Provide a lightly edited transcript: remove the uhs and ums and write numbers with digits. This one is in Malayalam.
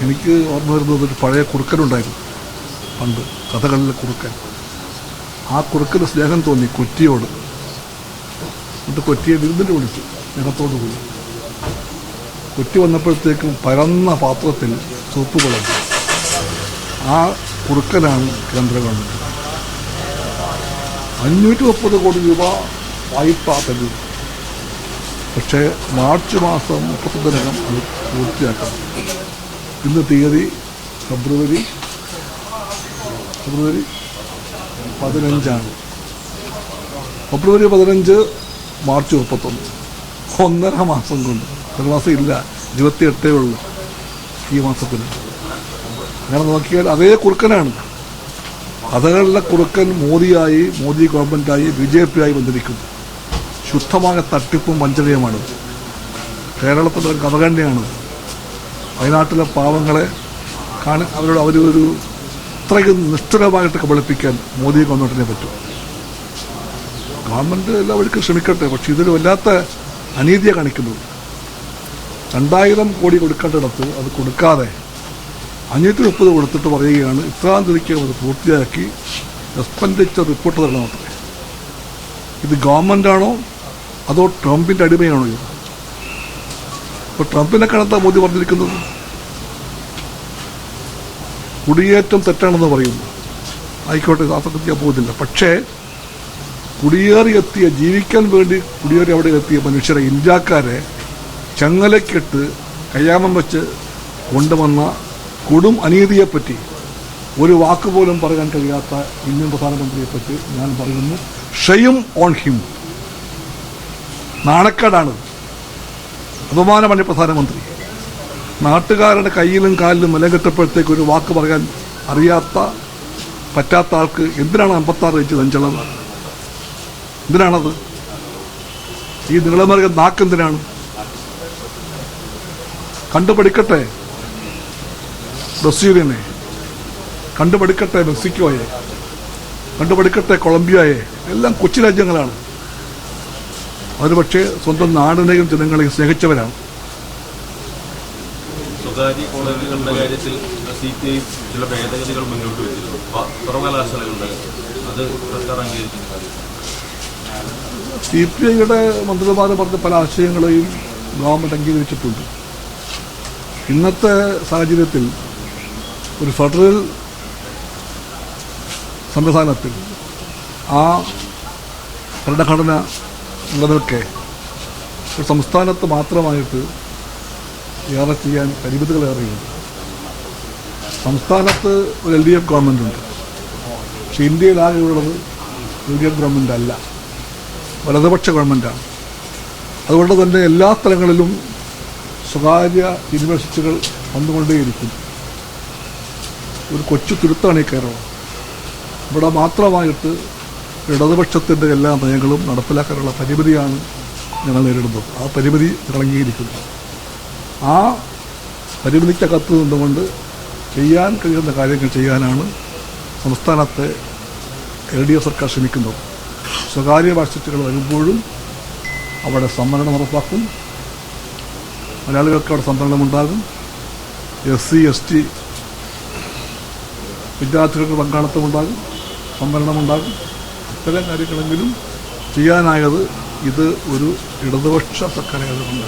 എനിക്ക് ഓർമ്മ വരുന്നത് ഒരു പഴയ കുറുക്കനുണ്ടായിരുന്നു പണ്ട്, കഥകളിലെ കുറുക്കൻ. ആ കുറുക്കന് സ്നേഹം തോന്നി കൊറ്റിയോട്. എന്നിട്ട് കൊറ്റിയെ വിരുന്നിന് വിളിച്ചു സ്നേഹത്തോടു കൂടി. കൊറ്റി വന്നപ്പോഴത്തേക്കും പരന്ന പാത്രത്തിൽ സൂപ്പ് വിളഞ്ഞു. ആ കുറുക്കനാണ് കേന്ദ്ര ഗവൺമെൻറ് 530 കോടി രൂപ വായ്പ തന്നു. പക്ഷേ മാർച്ച് മാസം 31-നകം അത് പൂർത്തിയാക്കണം. ഇന്ന് തീയതി ഫെബ്രുവരി 15. ഫെബ്രുവരി 15, മാർച്ച് 31, 1.5 മാസം കൊണ്ട്. 1 മാസം ഇല്ല, 28 ഉള്ളൂ ഈ മാസത്തിന്. അങ്ങനെ നോക്കിയാൽ അതേ കുറുക്കനാണ്. കഥകളിലെ കുറുക്കൻ മോദിയായി, മോദി ഗവൺമെൻറ്റായി, BJP ആയി വന്നിരിക്കുന്നു. ശുദ്ധമായ തട്ടിപ്പും വഞ്ചനയുമാണ്. കേരളത്തിലെ ഒരു കഥ തന്നെയാണ്. വയനാട്ടിലെ പാവങ്ങളെ അവരൊരു ഇത്രയ്ക്ക് നിഷ്ഠുരമായിട്ട് കബളിപ്പിക്കാൻ മോദി ഗവൺമെൻറ്റിനെ പറ്റും. ഗവൺമെൻറ് എല്ലാവർക്കും ശ്രമിക്കട്ടെ, പക്ഷേ ഇതൊരു വല്ലാത്ത അനീതിയാണ് കാണിക്കുന്നത്. 2000 കോടി കൊടുക്കേണ്ടിടത്ത് അത് കൊടുക്കാതെ 530 കൊടുത്തിട്ട് പറയുകയാണ് ഇത്രാം തീയതിക്ക് അത് പൂർത്തിയാക്കി എക്സ്പെൻഡിച്ചർ റിപ്പോർട്ട് തരണം അത്രേ. ഇത് ഗവൺമെൻറ്റാണോ അതോ ട്രംപിൻ്റെ അടിമയാണോ ഇത്? ഇപ്പോൾ ട്രംപിനെ കണത്താ മോദി പറഞ്ഞിരിക്കുന്നത്. കുടിയേറ്റം തെറ്റാണെന്ന് പറയുന്നു. ആയിക്കോട്ടെ, ആസക്തിയാൻ പോകുന്നില്ല. പക്ഷേ കുടിയേറിയെത്തിയ, ജീവിക്കാൻ വേണ്ടി കുടിയേറി അവിടെ എത്തിയ മനുഷ്യരെ, ഇന്ത്യക്കാരെ ചങ്ങലക്കെട്ട് കയ്യാമം വെച്ച് കൊണ്ടുവന്ന കൊടും അനീതിയെപ്പറ്റി ഒരു വാക്കുപോലും പറയാൻ കഴിയാത്ത ഇന്ത്യൻ പ്രധാനമന്ത്രിയെപ്പറ്റി ഞാൻ പറയുന്നു, ഷെയിം ഓൺ ഹിം. നാണക്കേടാണ്, അപമാനമാണ് പ്രധാനമന്ത്രി. നാട്ടുകാരുടെ കയ്യിലും കാലിലും വിലകെട്ടപ്പോഴത്തേക്ക് ഒരു വാക്ക് പറയാൻ പറ്റാത്ത ആൾക്ക് എന്തിനാണ് 56 ഇഞ്ച് നെഞ്ചളവ്? എന്തിനാണത്? ഈ നീളമേറിയ നാക്കെന്തിനാണ്? കണ്ടുപഠിക്കട്ടെ ബ്രസീലിനെ, കണ്ടുപഠിക്കട്ടെ മെക്സിക്കോയെ, കണ്ടുപഠിക്കട്ടെ കൊളംബിയയെ. എല്ലാം കൊച്ചു രാജ്യങ്ങളാണ്. അവർ പക്ഷേ സ്വന്തം നാടിനെയും ജനങ്ങളെയും സ്നേഹിച്ചവരാണ്. സ്വകാര്യ കോളേജുകളുടെ കാര്യത്തിൽ CPI ചില ഭേദഗതികൾ മുന്നോട്ട് വെച്ചിരുന്നു. സർവകലാശാലകളുടെ അത് സർക്കാർ അംഗീകരിച്ചിട്ടുണ്ട്. CPIയുടെ മന്ത്രിമാർ പറഞ്ഞ പല ആശയങ്ങളെയും ഗവൺമെൻറ് അംഗീകരിച്ചിട്ടുണ്ട്. ഇന്നത്തെ സാഹചര്യത്തിൽ ഒരു ഫെഡറൽ സംവിധാനത്തിൽ ആ ഭരണഘടന നിലനിൽക്കെ ഒരു സംസ്ഥാനത്ത് മാത്രമായിട്ട് ഏറെ ചെയ്യാൻ പരിമിതികളേറെയുണ്ട്. സംസ്ഥാനത്ത് ഒരു LDF ഗവൺമെൻറ് ഉണ്ട്. പക്ഷേ ഇന്ത്യയിലാകെയുള്ളത് LDF ഗവൺമെൻറ് അല്ല, വലതുപക്ഷ ഗവൺമെൻറ്റാണ്. അതുകൊണ്ട് തന്നെ എല്ലാ സ്ഥലങ്ങളിലും സ്വകാര്യ യൂണിവേഴ്സിറ്റികൾ വന്നുകൊണ്ടേയിരിക്കും. ഒരു കൊച്ചു തുരുത്താണ് ഈ കേരളം. ഇവിടെ മാത്രമായിട്ട് ഇടതുപക്ഷത്തിൻ്റെ എല്ലാ നയങ്ങളും നടപ്പിലാക്കാനുള്ള പരിമിതിയാണ് ഞങ്ങൾ നേരിടുന്നത്. ആ പരിമിതി ഞങ്ങൾ അംഗീകരിക്കുന്നു. ആ പരിമിതിക്കകത്ത് നിന്നുകൊണ്ട് ചെയ്യാൻ കഴിയുന്ന കാര്യങ്ങൾ ചെയ്യാനാണ് സംസ്ഥാനത്തെ LDF സർക്കാർ ശ്രമിക്കുന്നത്. സ്വകാര്യ യൂണിവേഴ്സിറ്റികൾ വരുമ്പോഴും അവിടെ സംവരണം ഉറപ്പാക്കും. മലയാളികൾക്ക് അവിടെ സംവരണമുണ്ടാകും. SC ST വിദ്യാർത്ഥികൾക്ക് പങ്കാളിത്തമുണ്ടാകും, സംവരണമുണ്ടാകും. ഇത്തരം കാര്യങ്ങളെങ്കിലും ചെയ്യാനായത് ഇത് ഒരു ഇടതുപക്ഷ സർക്കാരായതുകൊണ്ടാണ്.